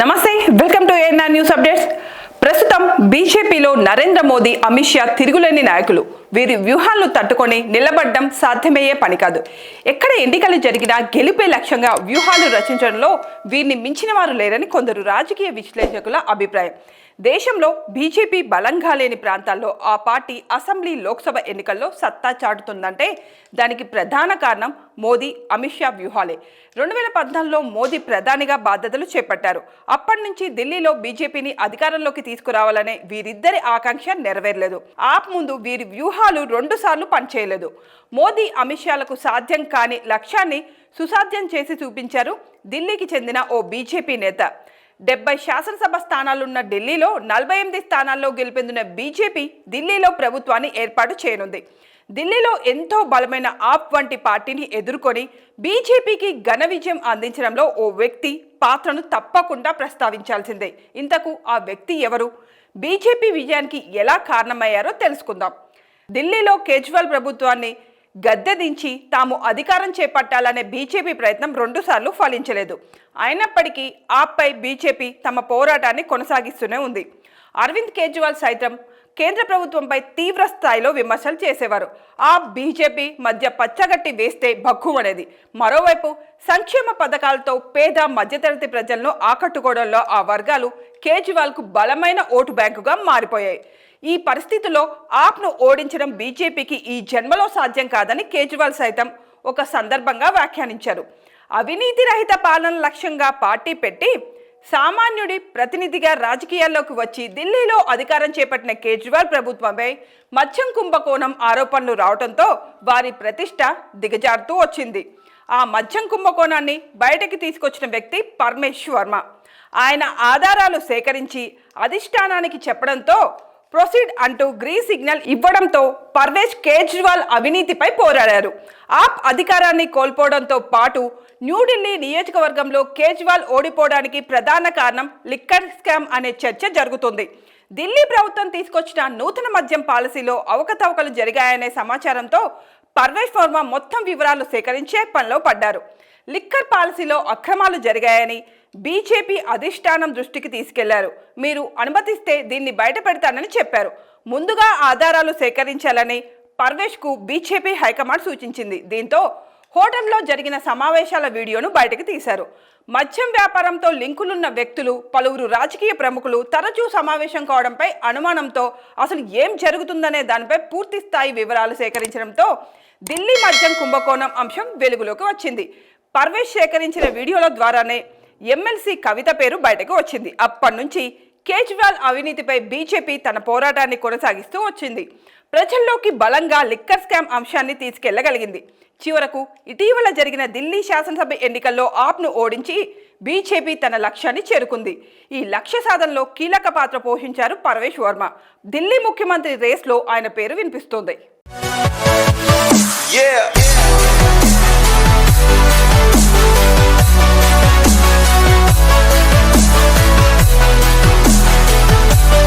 నమస్తే, welcome to ANR news updates. ప్రస్తుతం బీజేపీలో నరేంద్ర మోదీ, అమిత్ షా తిరుగులేని నాయకులు. వీరి వ్యూహాలను తట్టుకొని నిలబడడం సాధ్యమయ్యే పని కాదు. ఎక్కడ ఎన్నికలు జరిగినా గెలిపే లక్ష్యంగా వ్యూహాలు రచించడంలో వీరిని మించిన వారు లేరని కొందరు రాజకీయ విశ్లేషకుల అభిప్రాయం. దేశంలో బీజేపీ బలంగా లేని ప్రాంతాల్లో ఆ పార్టీ అసెంబ్లీ, లోక్సభ ఎన్నికల్లో సత్తా చాటుతుందంటే దానికి ప్రధాన కారణం మోదీ, అమిత్ షా వ్యూహాలే. 2014లో మోదీ ప్రధానిగా బాధ్యతలు చేపట్టారు. అప్పటి నుంచి ఢిల్లీలో బీజేపీని అధికారంలోకి తీసుకురావాలనే వీరిద్దరి ఆకాంక్ష నెరవేరలేదు. ఆప్ ముందు వీరి వ్యూహాలు 2 సార్లు పనిచేయలేదు. మోదీ, అమిత్ షాలకు సాధ్యం కాని లక్ష్యాన్ని సుసాధ్యం చేసి చూపించారు ఢిల్లీకి చెందిన ఓ బీజేపీ నేత. 70 శాసనసభ స్థానాలున్న ఢిల్లీలో 48 స్థానాల్లో గెలుపొందిన బీజేపీ ఢిల్లీలో ప్రభుత్వాన్ని ఏర్పాటు చేయనుంది. ఢిల్లీలో ఎంతో బలమైన ఆప్ వంటి పార్టీని ఎదుర్కొని బీజేపీకి ఘన విజయం అందించడంలో ఓ వ్యక్తి పాత్రను తప్పకుండా ప్రస్తావించాల్సిందే. ఇంతకు ఆ వ్యక్తి ఎవరు? బీజేపీ విజయానికి ఎలా కారణమయ్యారో తెలుసుకుందాం. ఢిల్లీలో కేజ్రీవాల్ ప్రభుత్వాన్ని గద్దెదించి తాము అధికారం చేపట్టాలనే బీజేపీ ప్రయత్నం 2 సార్లు ఫలించలేదు. అయినప్పటికీ ఆప్పై బీజేపీ తమ పోరాటాన్ని కొనసాగిస్తూనే ఉంది. అరవింద్ కేజ్రీవాల్ సైతం కేంద్ర ప్రభుత్వంపై తీవ్ర స్థాయిలో విమర్శలు చేసేవారు. ఆ బీజేపీ మధ్య పచ్చగట్టి వేస్తే భగ్గుమనేది. మరోవైపు సంక్షేమ పథకాలతో పేద, మధ్యతరగతి ప్రజలను ఆకట్టుకోవడంలో ఆ వర్గాలు కేజ్రీవాల్కు బలమైన ఓటు బ్యాంకుగా మారిపోయాయి. ఈ పరిస్థితుల్లో ఆప్ను ఓడించడం బీజేపీకి ఈ జన్మలో సాధ్యం కాదని కేజ్రీవాల్ సైతం ఒక సందర్భంగా వ్యాఖ్యానించారు. అవినీతి రహిత పాలన లక్ష్యంగా పార్టీ పెట్టి సామాన్యుడి ప్రతినిధిగా రాజకీయాల్లోకి వచ్చి ఢిల్లీలో అధికారం చేపట్టిన కేజ్రీవాల్ ప్రభుత్వంపై మద్యం కుంభకోణం ఆరోపణలు రావడంతో వారి ప్రతిష్ట దిగజారుతూ వచ్చింది. ఆ మద్యం కుంభకోణాన్ని బయటకి తీసుకొచ్చిన వ్యక్తి పరమేష్ వర్మ. ఆయన ఆధారాలు సేకరించి అధిష్టానానికి చెప్పడంతో ప్రొసీడ్ అంటూ గ్రీన్ సిగ్నల్ ఇవ్వడంతో పర్వేజ్ కేజ్రీవాల్ అవినీతిపై పోరాడారు. ఆప్ అధికారాన్ని కోల్పోవడంతో పాటు న్యూఢిల్లీ నియోజకవర్గంలో కేజ్రీవాల్ ఓడిపోవడానికి ప్రధాన కారణం లిక్కర్ స్కామ్ అనే చర్చ జరుగుతుంది. ఢిల్లీ ప్రభుత్వం తీసుకొచ్చిన నూతన మద్యం పాలసీలో అవకతవకలు జరిగాయనే సమాచారంతో పర్వేజ్ వర్మ మొత్తం వివరాలు సేకరించే పనిలో పడ్డారు. లిక్కర్ పాలసీలో అక్రమాలు జరిగాయని బీజేపీ అధిష్టానం దృష్టికి తీసుకెళ్లారు. మీరు అనుమతిస్తే దీన్ని బయట పెడతానని చెప్పారు. ముందుగా ఆధారాలు సేకరించాలని పర్వేష్కు బీజేపీ హైకమాండ్ సూచించింది. దీంతో హోటల్లో జరిగిన సమావేశాల వీడియోను బయటకు తీశారు. మద్యం వ్యాపారంతో లింకులున్న వ్యక్తులు, పలువురు రాజకీయ ప్రముఖులు తరచూ సమావేశం కావడంపై అనుమానంతో అసలు ఏం జరుగుతుందనే దానిపై పూర్తి స్థాయి వివరాలు సేకరించడంతో ఢిల్లీ మద్యం కుంభకోణం అంశం వెలుగులోకి వచ్చింది. పర్వేష్ సేకరించిన వీడియోల ద్వారానే ఎమ్మెల్సీ కవిత పేరు బయటకు వచ్చింది. అప్పటి నుంచి కేజ్రీవాల్ అవినీతిపై బీజేపీ తన పోరాటాన్ని కొనసాగిస్తూ వచ్చింది. ప్రజల్లోకి బలంగా లిక్కర్ స్కామ్ అంశాన్ని తీసుకెళ్లగలిగింది. చివరకు ఇటీవల జరిగిన ఢిల్లీ శాసనసభ ఎన్నికల్లో ఆప్ను ఓడించి బీజేపీ తన లక్ష్యాన్ని చేరుకుంది. ఈ లక్ష్య సాధనలో కీలక పాత్ర పోషించారు పరమేష్ వర్మ. ఢిల్లీ ముఖ్యమంత్రి రేస్లో ఆయన పేరు వినిపిస్తోంది.